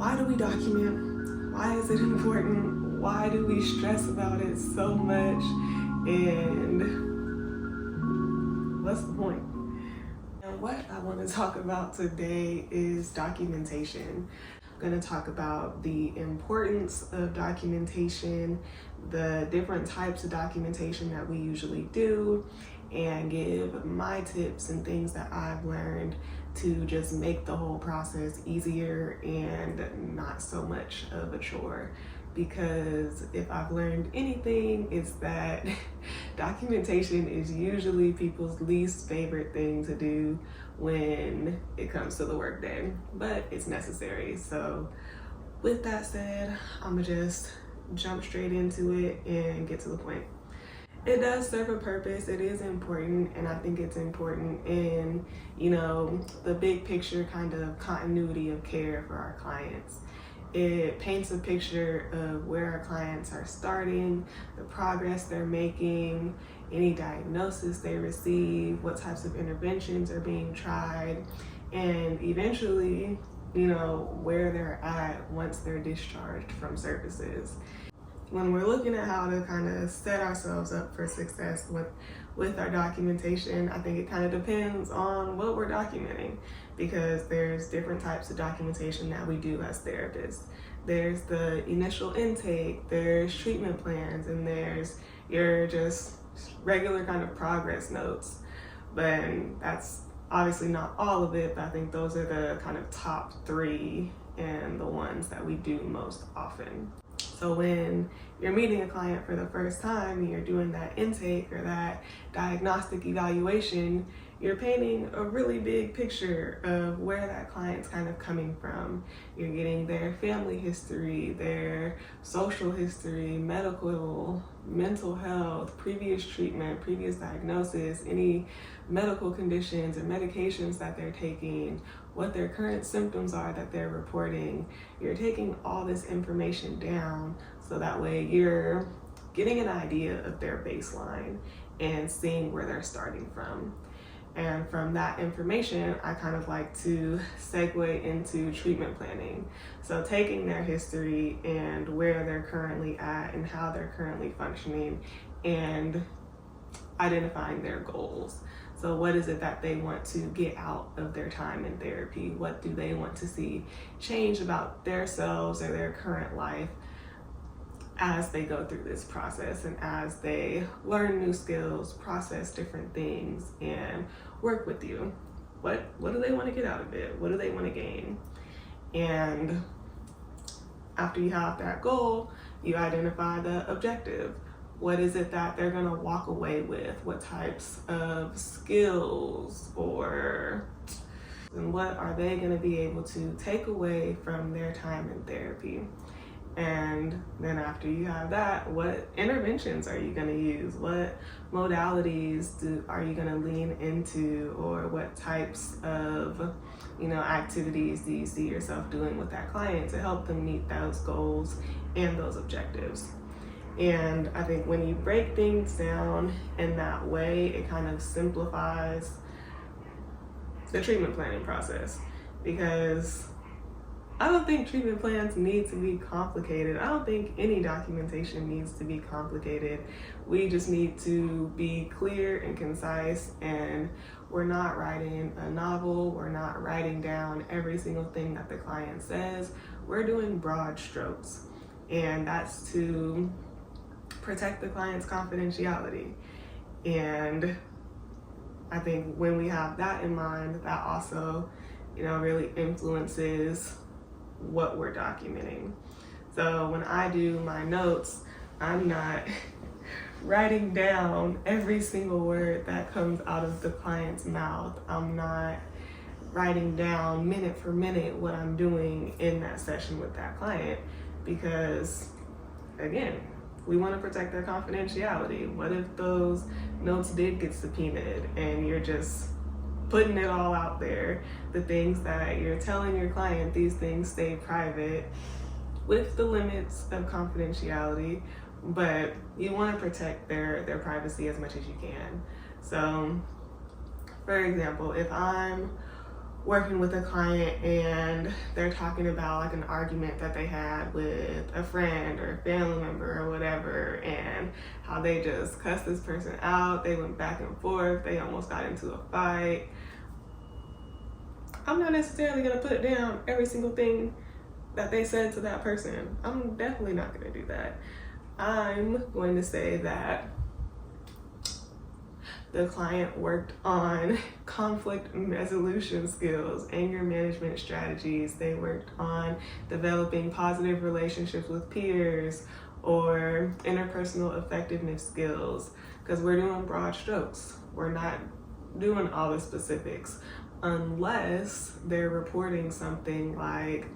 Why do we document? Why is it important? Why do we stress about it so much? And what's the point? And what I want to talk about today is documentation. I'm going to talk about the importance of documentation, the different types of documentation that we usually do, and give my tips and things that I've learned to just make the whole process easier and not so much of a chore. Because if I've learned anything, it's that documentation is usually people's least favorite thing to do when it comes to the workday, but it's necessary. So with that said, I'm gonna just jump straight into it and get to the point. It does serve a purpose. It is important, and I think it's important in, the big picture kind of continuity of care for our clients. It paints a picture of where our clients are starting, the progress they're making, any diagnosis they receive, what types of interventions are being tried, and eventually, where they're at once they're discharged from services. When we're looking at how to kind of set ourselves up for success with our documentation, I think it kind of depends on what we're documenting, because there's different types of documentation that we do as therapists. There's the initial intake, there's treatment plans, and there's your just regular kind of progress notes. But that's obviously not all of it, but I think those are the kind of top three and the ones that we do most often. So when you're meeting a client for the first time and you're doing that intake or that diagnostic evaluation, you're painting a really big picture of where that client's kind of coming from. You're getting their family history, their social history, medical, mental health, previous treatment, previous diagnosis, any medical conditions or medications that they're taking, what their current symptoms are that they're reporting. You're taking all this information down so that way you're getting an idea of their baseline and seeing where they're starting from. And from that information, I kind of like to segue into treatment planning. So taking their history and where they're currently at and how they're currently functioning and identifying their goals. So what is it that they want to get out of their time in therapy? What do they want to see change about themselves or their current life as they go through this process and as they learn new skills, process different things, and work with you? What do they want to get out of it? What do they want to gain? And after you have that goal, you identify the objective. What is it that they're going to walk away with? What types of skills and what are they going to be able to take away from their time in therapy? And then after you have that, what interventions are you going to use? What modalities are you going to lean into, or what types of activities do you see yourself doing with that client to help them meet those goals and those objectives? And I think when you break things down in that way, it kind of simplifies the treatment planning process, because I don't think treatment plans need to be complicated. I don't think any documentation needs to be complicated. We just need to be clear and concise, and we're not writing a novel. We're not writing down every single thing that the client says. We're doing broad strokes, and that's to protect the client's confidentiality. And I think when we have that in mind, that also, really influences what we're documenting. So when I do my notes, I'm not writing down every single word that comes out of the client's mouth. I'm not writing down minute for minute what I'm doing in that session with that client, because again, we want to protect their confidentiality. What if those notes did get subpoenaed and you're just putting it all out there? The things that you're telling your client, these things stay private with the limits of confidentiality, but you want to protect their privacy as much as you can. So, for example, if I'm working with a client and they're talking about like an argument that they had with a friend or a family member or whatever, and how they just cussed this person out, they went back and forth, they almost got into a fight. I'm not necessarily gonna put down every single thing that they said to that person. I'm definitely not gonna do that. I'm going to say that the client worked on conflict resolution skills, anger management strategies. They worked on developing positive relationships with peers or interpersonal effectiveness skills, because we're doing broad strokes. We're not doing all the specifics unless they're reporting something like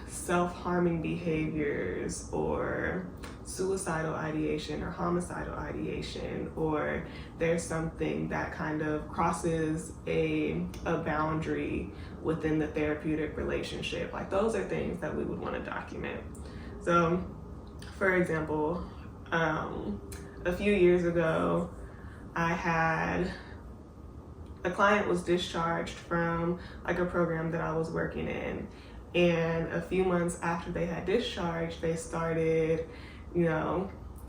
self-harming behaviors or suicidal ideation or homicidal ideation, or there's something that kind of crosses a boundary within the therapeutic relationship. Like, those are things that we would want to document. So for example, a few years ago, I had a client was discharged from like a program that I was working in. And a few months after they had discharged, they started,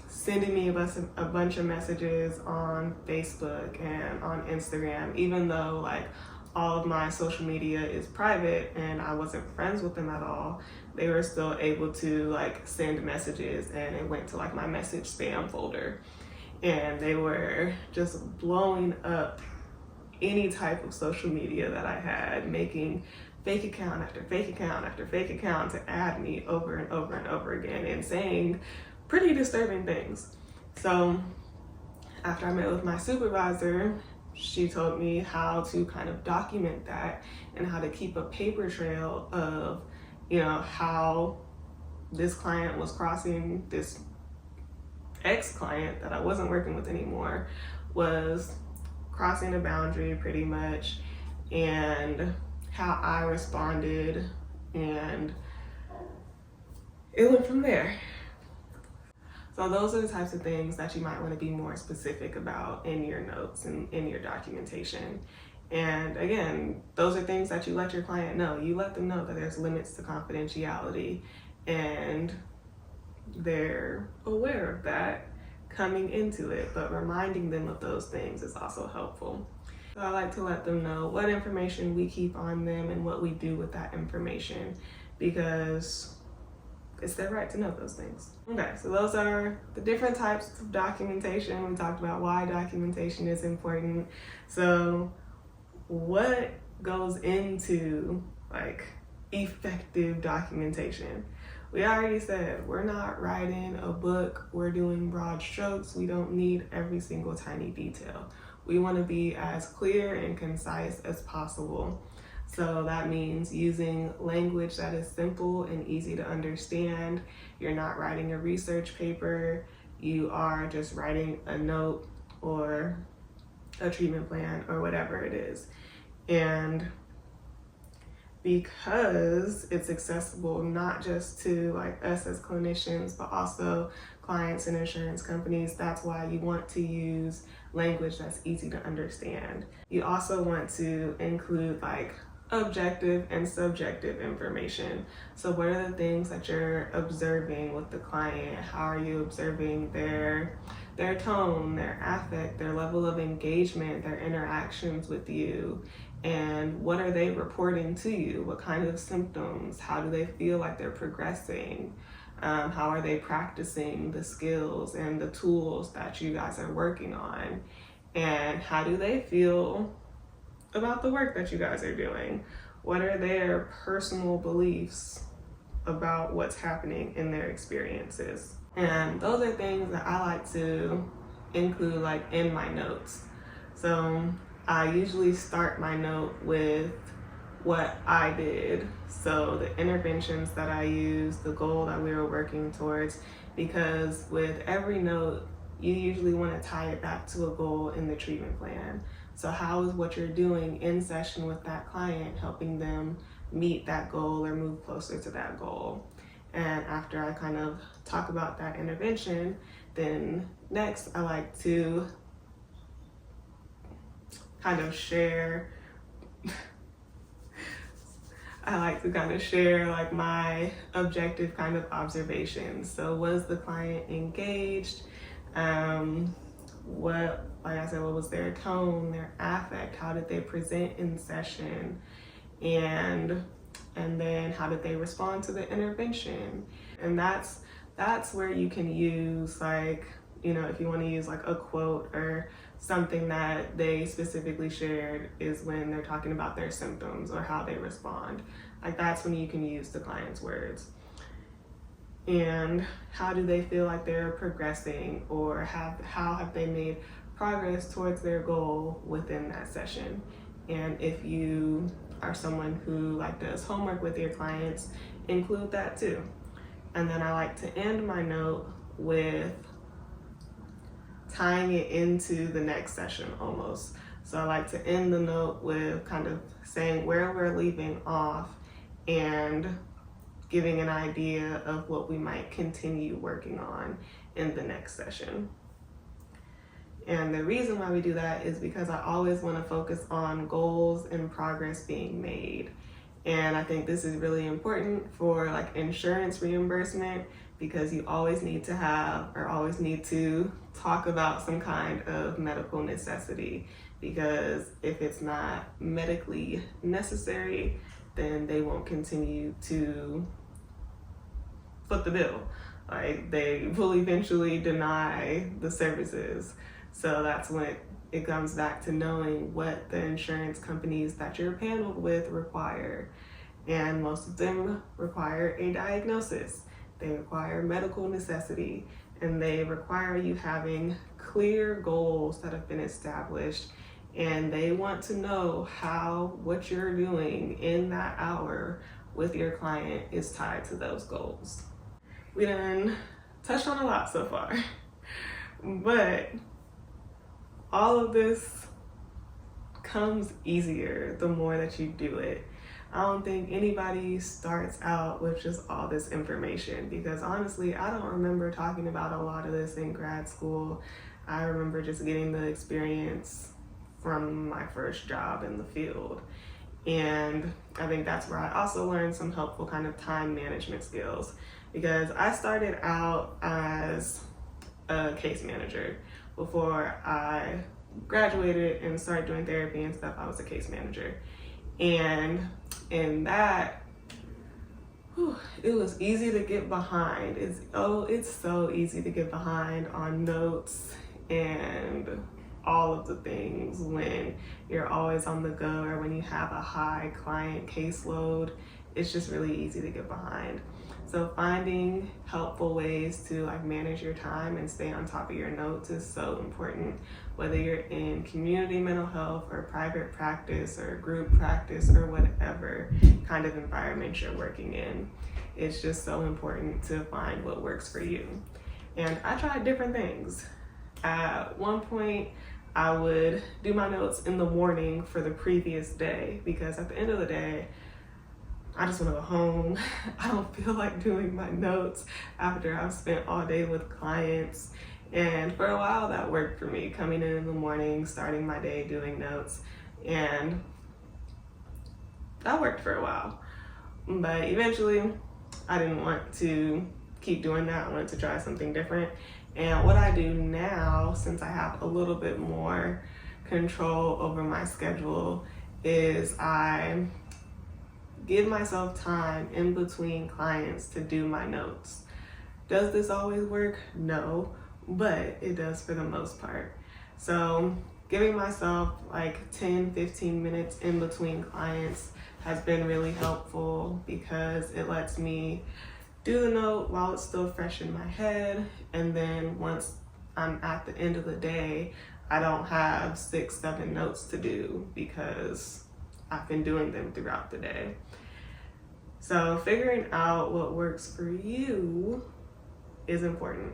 sending me a bunch of messages on Facebook and on Instagram, even though like all of my social media is private and I wasn't friends with them at all. They were still able to like send messages, and it went to like my message spam folder. And they were just blowing up any type of social media that I had, making fake account after fake account after fake account to add me over and over and over again, and saying pretty disturbing things. So after I met with my supervisor, she told me how to kind of document that and how to keep a paper trail of, how this client was crossing, this ex-client that I wasn't working with anymore was crossing a boundary pretty much, and how I responded, and it went from there. So those are the types of things that you might want to be more specific about in your notes and in your documentation. And again, those are things that you let your client know. You let them know that there's limits to confidentiality, and they're aware of that coming into it, but reminding them of those things is also helpful. So I like to let them know what information we keep on them and what we do with that information, because it's their right to know those things. Okay, so those are the different types of documentation. We talked about why documentation is important. So what goes into like effective documentation? We already said we're not writing a book, we're doing broad strokes. We don't need every single tiny detail. We want to be as clear and concise as possible. So that means using language that is simple and easy to understand. You're not writing a research paper, you are just writing a note or a treatment plan or whatever it is. And because it's accessible not just to like us as clinicians, but also clients and insurance companies, that's why you want to use language that's easy to understand. You also want to include like objective and subjective information. So what are the things that you're observing with the client? How are you observing their tone, their affect, their level of engagement, their interactions with you? And what are they reporting to you? What kind of symptoms? How do they feel like they're progressing? How are they practicing the skills and the tools that you guys are working on? And how do they feel about the work that you guys are doing? What are their personal beliefs about what's happening in their experiences? And those are things that I like to include like in my notes. So I usually start my note with what I did. So the interventions that I used, the goal that we were working towards, because with every note, you usually want to tie it back to a goal in the treatment plan. So how is what you're doing in session with that client helping them meet that goal or move closer to that goal? And after I kind of talk about that intervention, then next I like to kind of share I like to kind of share like my objective kind of observations. So was the client engaged? Like I said, what was their tone, their affect? How did they present in session? And then how did they respond to the intervention? And that's where you can use, like, you know, if you want to use like a quote or something that they specifically shared, is when they're talking about their symptoms or how they respond. Like, that's when you can use the client's words. And how do they feel like they're progressing, or how have they made progress towards their goal within that session? And if you are someone who like does homework with your clients, include that too. And then I like to end my note with tying it into the next session almost. So I like to end the note with kind of saying where we're leaving off and giving an idea of what we might continue working on in the next session. And the reason why we do that is because I always want to focus on goals and progress being made. And I think this is really important for like insurance reimbursement, because you always need to talk about some kind of medical necessity, because if it's not medically necessary, then they won't continue to foot the bill. Like, they will eventually deny the services. So that's when it comes back to knowing what the insurance companies that you're paneled with require. And most of them require a diagnosis. They require medical necessity, and they require you having clear goals that have been established, and they want to know how what you're doing in that hour with your client is tied to those goals. We done touched on a lot so far, but all of this comes easier the more that you do it. I don't think anybody starts out with just all this information, because honestly, I don't remember talking about a lot of this in grad school. I remember just getting the experience from my first job in the field. And I think that's where I also learned some helpful kind of time management skills, because I started out as a case manager. Before I graduated and started doing therapy and stuff, I was a case manager. And in that, it was easy to get behind. It's so easy to get behind on notes and all of the things when you're always on the go, or when you have a high client caseload. It's just really easy to get behind. So finding helpful ways to like manage your time and stay on top of your notes is so important, whether you're in community mental health or private practice or group practice or whatever kind of environment you're working in. It's just so important to find what works for you. And I tried different things. At one point, I would do my notes in the morning for the previous day, because at the end of the day, I just want to go home. I don't feel like doing my notes after I've spent all day with clients. And for a while that worked for me, coming in the morning, starting my day doing notes. And that worked for a while. But eventually I didn't want to keep doing that. I wanted to try something different. And what I do now, since I have a little bit more control over my schedule, is I give myself time in between clients to do my notes. Does this always work? No, but it does for the most part. So giving myself like 10-15 minutes in between clients has been really helpful, because it lets me do the note while it's still fresh in my head. And then once I'm at the end of the day, I don't have 6-7 notes to do, because I've been doing them throughout the day. So figuring out what works for you is important.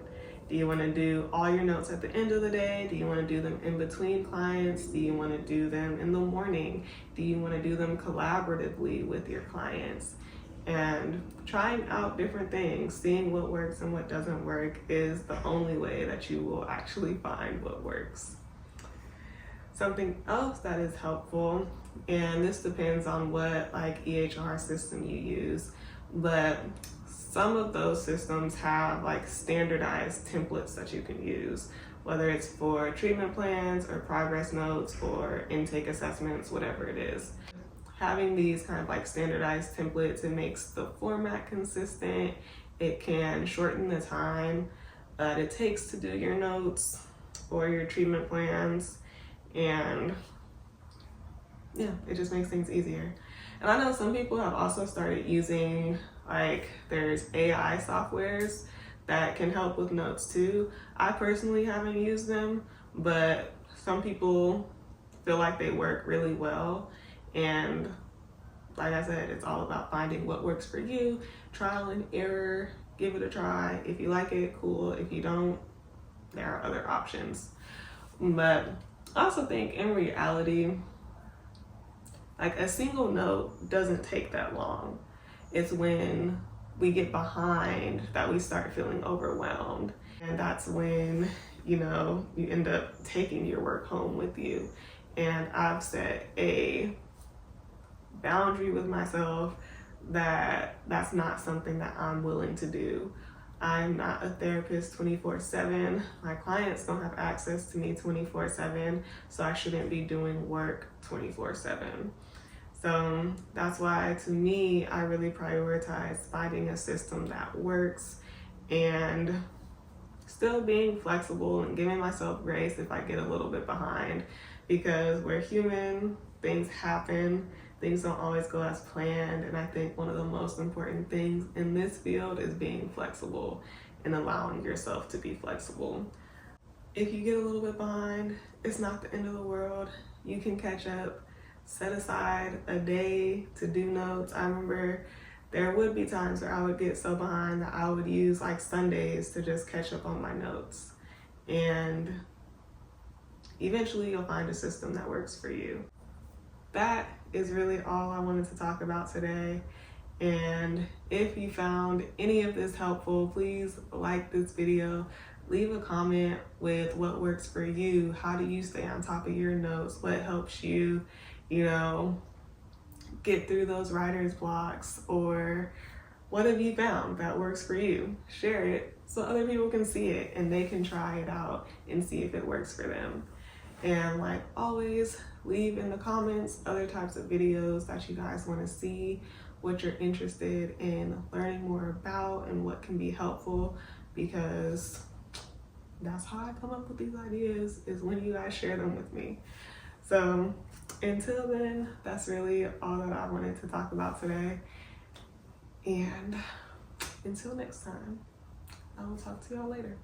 Do you want to do all your notes at the end of the day? Do you want to do them in between clients? Do you want to do them in the morning? Do you want to do them collaboratively with your clients? And trying out different things, seeing what works and what doesn't work, is the only way that you will actually find what works. Something else that is helpful, and this depends on what like EHR system you use, but some of those systems have like standardized templates that you can use, whether it's for treatment plans or progress notes or intake assessments, whatever it is. Having these kind of like standardized templates, it makes the format consistent. It can shorten the time that it takes to do your notes or your treatment plans. And yeah, it just makes things easier. And I know some people have also started using, like, there's AI softwares that can help with notes too. I personally haven't used them, but some people feel like they work really well. And like I said, it's all about finding what works for you, trial and error, give it a try. If you like it, cool. If you don't, there are other options. But I also think in reality, like a single note doesn't take that long. It's when we get behind that we start feeling overwhelmed. And that's when, you know, you end up taking your work home with you. And I've set a boundary with myself that that's not something that I'm willing to do. I'm not a therapist 24/7. My clients don't have access to me 24/7, so I shouldn't be doing work 24/7. So that's why, to me, I really prioritize finding a system that works and still being flexible and giving myself grace if I get a little bit behind, because we're human, things happen, things don't always go as planned. And I think one of the most important things in this field is being flexible and allowing yourself to be flexible. If you get a little bit behind, it's not the end of the world. You can catch up. Set aside a day to do notes. I remember there would be times where I would get so behind that I would use like Sundays to just catch up on my notes. And eventually you'll find a system that works for you. That is really all I wanted to talk about today. And if you found any of this helpful, please like this video. Leave a comment with what works for you. How do you stay on top of your notes? What helps you, you know, get through those writer's blocks? Or what have you found that works for you? Share it so other people can see it and they can try it out and see if it works for them. And like always, leave in the comments other types of videos that you guys want to see, what you're interested in learning more about, and what can be helpful, because that's how I come up with these ideas, is when you guys share them with me. So until then, that's really all that I wanted to talk about today. And until next time, I will talk to y'all later.